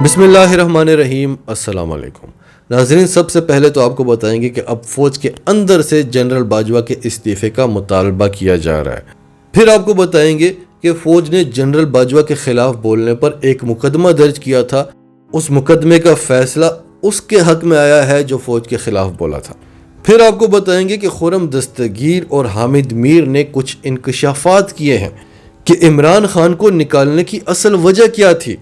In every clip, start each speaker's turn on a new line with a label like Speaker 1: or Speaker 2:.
Speaker 1: بسم اللہ الرحمن الرحیم۔ السلام علیکم ناظرین، سب سے پہلے تو آپ کو بتائیں گے کہ اب فوج کے اندر سے جنرل باجوہ کے استعفے کا مطالبہ کیا جا رہا ہے۔ پھر آپ کو بتائیں گے کہ فوج نے جنرل باجوہ کے خلاف بولنے پر ایک مقدمہ درج کیا تھا، اس مقدمے کا فیصلہ اس کے حق میں آیا ہے جو فوج کے خلاف بولا تھا۔ پھر آپ کو بتائیں گے کہ خرم دستگیر اور حامد میر نے کچھ انکشافات کیے ہیں کہ عمران خان کو نکالنے کی اصل وجہ کیا تھی۔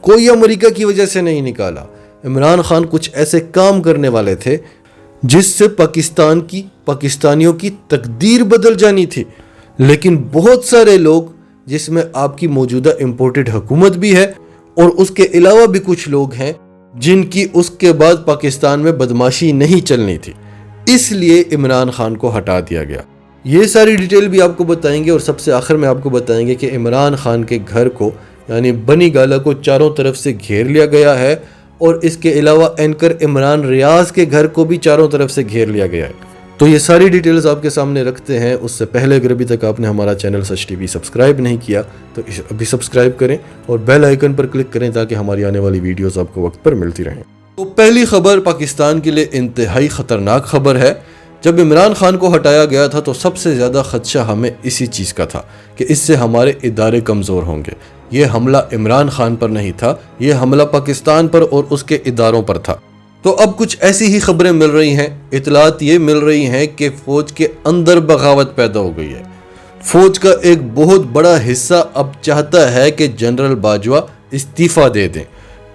Speaker 1: کوئی امریکہ کی وجہ سے نہیں نکالا، عمران خان کچھ ایسے کام کرنے والے تھے جس سے پاکستانیوں کی تقدیر بدل جانی تھی، لیکن بہت سارے لوگ، جس میں آپ کی موجودہ امپورٹڈ حکومت بھی ہے اور اس کے علاوہ بھی کچھ لوگ ہیں جن کی اس کے بعد پاکستان میں بدماشی نہیں چلنی تھی، اس لیے عمران خان کو ہٹا دیا گیا۔ یہ ساری ڈیٹیل بھی آپ کو بتائیں گے اور سب سے آخر میں آپ کو بتائیں گے کہ عمران خان کے گھر کو یعنی بنی گالہ کو چاروں طرف سے گھیر لیا گیا ہے اور اس کے علاوہ اینکر عمران ریاض کے گھر کو بھی چاروں طرف سے گھیر لیا گیا ہے۔ تو یہ ساری ڈیٹیلز آپ کے سامنے رکھتے ہیں۔ اس سے پہلے اگر ابھی تک آپ نے ہمارا چینل سچ ٹی وی سبسکرائب نہیں کیا تو ابھی سبسکرائب کریں اور بیل آئیکن پر کلک کریں تاکہ ہماری آنے والی ویڈیوز آپ کو وقت پر ملتی رہیں۔ تو پہلی خبر پاکستان کے لیے انتہائی خطرناک خبر ہے۔ جب عمران خان کو ہٹایا گیا تھا تو سب سے زیادہ خدشہ ہمیں اسی چیز کا تھا کہ اس سے ہمارے ادارے کمزور ہوں گے۔ یہ حملہ عمران خان پر نہیں تھا، یہ حملہ پاکستان پر اور اس کے اداروں پر تھا۔ تو اب کچھ ایسی ہی خبریں مل رہی ہیں، اطلاعات یہ مل رہی ہیں کہ فوج کے اندر بغاوت پیدا ہو گئی ہے۔ فوج کا ایک بہت بڑا حصہ اب چاہتا ہے کہ جنرل باجوہ استعفیٰ دے دیں،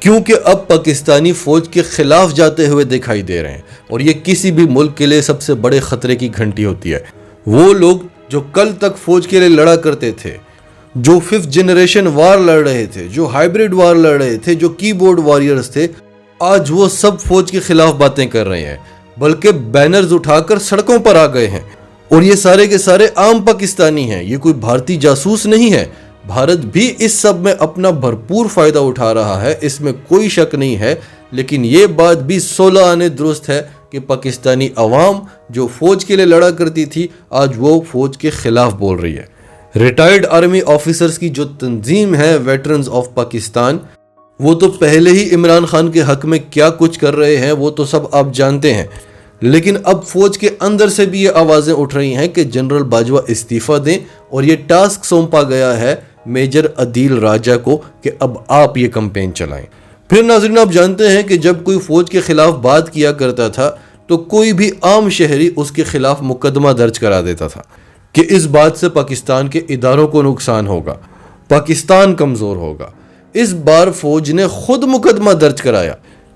Speaker 1: کیونکہ اب پاکستانی فوج کے خلاف جاتے ہوئے دکھائی دے رہے ہیں اور یہ کسی بھی ملک کے لیے سب سے بڑے خطرے کی گھنٹی ہوتی ہے۔ وہ لوگ جو کل تک فوج کے لیے لڑا کرتے تھے، جو 5th جنریشن وار لڑ رہے تھے، جو ہائیبریڈ وار لڑ رہے تھے، جو کی بورڈ واریئرز تھے، آج وہ سب فوج کے خلاف باتیں کر رہے ہیں، بلکہ بینرز اٹھا کر سڑکوں پر آ گئے ہیں۔ اور یہ سارے کے سارے عام پاکستانی ہیں، یہ کوئی بھارتی جاسوس نہیں ہے۔ بھارت بھی اس سب میں اپنا بھرپور فائدہ اٹھا رہا ہے، اس میں کوئی شک نہیں ہے، لیکن یہ بات بھی 16 آنے درست ہے کہ پاکستانی عوام جو فوج کے لیے لڑا کرتی تھی آج وہ فوج کے خلاف بول رہی ہے۔ ریٹائرڈ آرمی آفیسرز کی جو تنظیم ہے ویٹرنز آف پاکستان، وہ تو پہلے ہی عمران خان کے حق میں کیا کچھ کر رہے ہیں وہ تو سب آپ جانتے ہیں، لیکن اب فوج کے اندر سے بھی یہ آوازیں اٹھ رہی ہیں کہ جنرل باجوہ استعفیٰ دیں اور یہ ٹاسک سونپا گیا ہے میجر عدیل راجہ کو کہ اب آپ یہ کمپین چلائیں۔ پھر ناظرین، آپ جانتے ہیں کہ جب کوئی فوج کے خلاف بات کیا کرتا تھا تو کوئی بھی عام شہری اس کے خلاف مقدمہ درج کرا دیتا تھا کہ اس بات سے پاکستان کے اداروں کو نقصان ہوگا، پاکستان کمزور ہوگا۔ اس بار فوج نے خود مقدمہ درج کرایا۔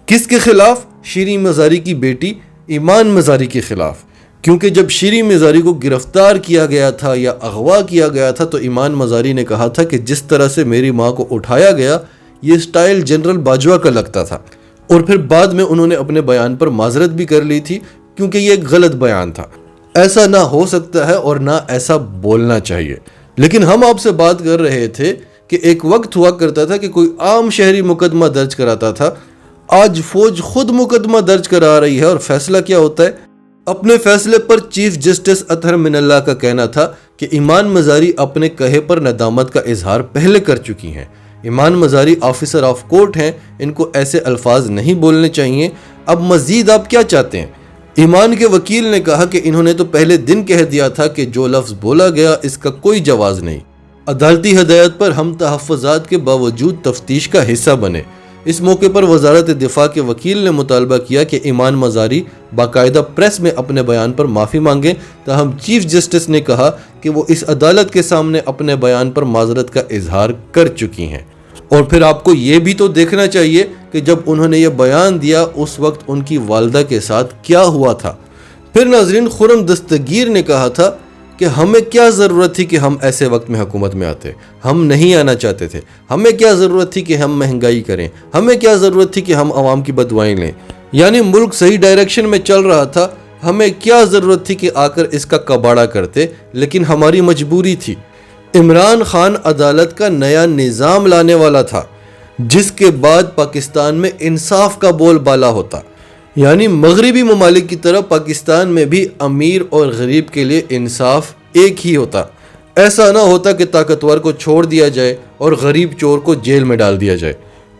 Speaker 1: کس کے خلاف؟ شیریں مزاری کی بیٹی ایمان مزاری کے خلاف، کیونکہ جب شیریں مزاری کو گرفتار کیا گیا تھا یا اغوا کیا گیا تھا تو ایمان مزاری نے کہا تھا کہ جس طرح سے میری ماں کو اٹھایا گیا یہ سٹائل جنرل باجوہ کا لگتا تھا، اور پھر بعد میں انہوں نے اپنے بیان پر معذرت بھی کر لی تھی کیونکہ یہ ایک غلط بیان تھا۔ ایسا نہ ہو سکتا ہے اور نہ ایسا بولنا چاہیے، لیکن ہم آپ سے بات کر رہے تھے کہ ایک وقت ہوا کرتا تھا کہ کوئی عام شہری مقدمہ درج کراتا تھا، آج فوج خود مقدمہ درج کرا رہی ہے اور فیصلہ کیا ہوتا ہے؟ اپنے فیصلے پر چیف جسٹس اطہر من اللہ کا کہنا تھا کہ ایمان مزاری اپنے کہے پر ندامت کا اظہار پہلے کر چکی ہیں۔ ایمان مزاری آفیسر آف کورٹ ہیں، ان کو ایسے الفاظ نہیں بولنے چاہیے، اب مزید آپ کیا چاہتے ہیں؟ ایمان کے وکیل نے کہا کہ انہوں نے تو پہلے دن کہہ دیا تھا کہ جو لفظ بولا گیا اس کا کوئی جواز نہیں۔ عدالتی ہدایت پر ہم تحفظات کے باوجود تفتیش کا حصہ بنے۔ اس موقع پر وزارت دفاع کے وکیل نے مطالبہ کیا کہ ایمان مزاری باقاعدہ پریس میں اپنے بیان پر معافی مانگیں، تاہم چیف جسٹس نے کہا کہ وہ اس عدالت کے سامنے اپنے بیان پر معذرت کا اظہار کر چکی ہیں۔ اور پھر آپ کو یہ بھی تو دیکھنا چاہیے کہ جب انہوں نے یہ بیان دیا اس وقت ان کی والدہ کے ساتھ کیا ہوا تھا۔ پھر ناظرین، خرم دستگیر نے کہا تھا کہ ہمیں کیا ضرورت تھی کہ ہم ایسے وقت میں حکومت میں آتے، ہم نہیں آنا چاہتے تھے، ہمیں کیا ضرورت تھی کہ ہم مہنگائی کریں، ہمیں کیا ضرورت تھی کہ ہم عوام کی بددعائیں لیں، یعنی ملک صحیح ڈائریکشن میں چل رہا تھا، ہمیں کیا ضرورت تھی کہ آ کر اس کا کباڑا کرتے، لیکن ہماری مجبوری تھی۔ عمران خان عدالت کا نیا نظام لانے والا تھا جس کے بعد پاکستان میں انصاف کا بول بالا ہوتا، یعنی مغربی ممالک کی طرح پاکستان میں بھی امیر اور غریب کے لیے انصاف ایک ہی ہوتا۔ ایسا نہ ہوتا کہ طاقتور کو چھوڑ دیا جائے اور غریب چور کو جیل میں ڈال دیا جائے۔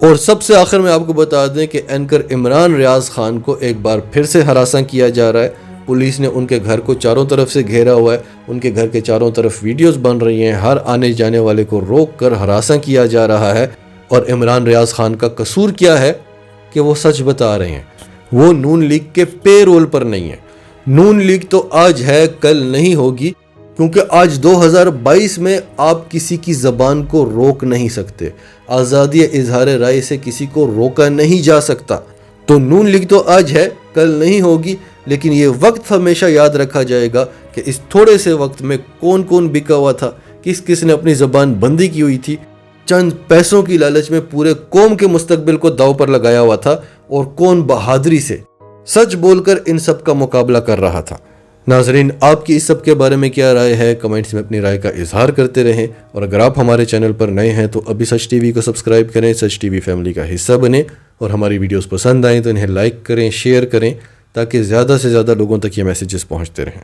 Speaker 1: اور سب سے آخر میں آپ کو بتا دیں کہ اینکر عمران ریاض خان کو ایک بار پھر سے ہراساں کیا جا رہا ہے۔ پولیس نے ان کے گھر کو چاروں طرف سے گھیرا ہوا ہے، ان کے گھر کے چاروں طرف ویڈیوز بن رہی ہیں، ہر آنے جانے والے کو روک کر ہراساں کیا جا رہا ہے۔ اور عمران ریاض خان کا قصور کیا ہے کہ وہ سچ بتا رہے ہیں، وہ نون لیگ کے پے رول پر نہیں ہے۔ نون لیگ تو آج ہے، کل نہیں ہوگی، کیونکہ آج 2022 میں آپ کسی کی زبان کو روک نہیں سکتے، آزادی اظہار رائے سے کسی کو روکا نہیں جا سکتا۔ تو نون لیگ تو آج ہے، کل نہیں ہوگی، لیکن یہ وقت ہمیشہ یاد رکھا جائے گا کہ اس تھوڑے سے وقت میں کون کون بکا ہوا تھا، کس کس نے اپنی زبان بندی کی ہوئی تھی، چند پیسوں کی لالچ میں پورے قوم کے مستقبل کو داؤ پر لگایا ہوا تھا، اور کون بہادری سے سچ بول کر ان سب کا مقابلہ کر رہا تھا۔ ناظرین، آپ کی اس سب کے بارے میں کیا رائے ہے؟ کمنٹس میں اپنی رائے کا اظہار کرتے رہیں، اور اگر آپ ہمارے چینل پر نئے ہیں تو ابھی سچ ٹی وی کو سبسکرائب کریں، سچ ٹی وی فیملی کا حصہ بنیں، اور ہماری ویڈیوز پسند آئیں تو انہیں لائک کریں، شیئر کریں، تاکہ زیادہ سے زیادہ لوگوں تک یہ میسیجز پہنچتے رہیں۔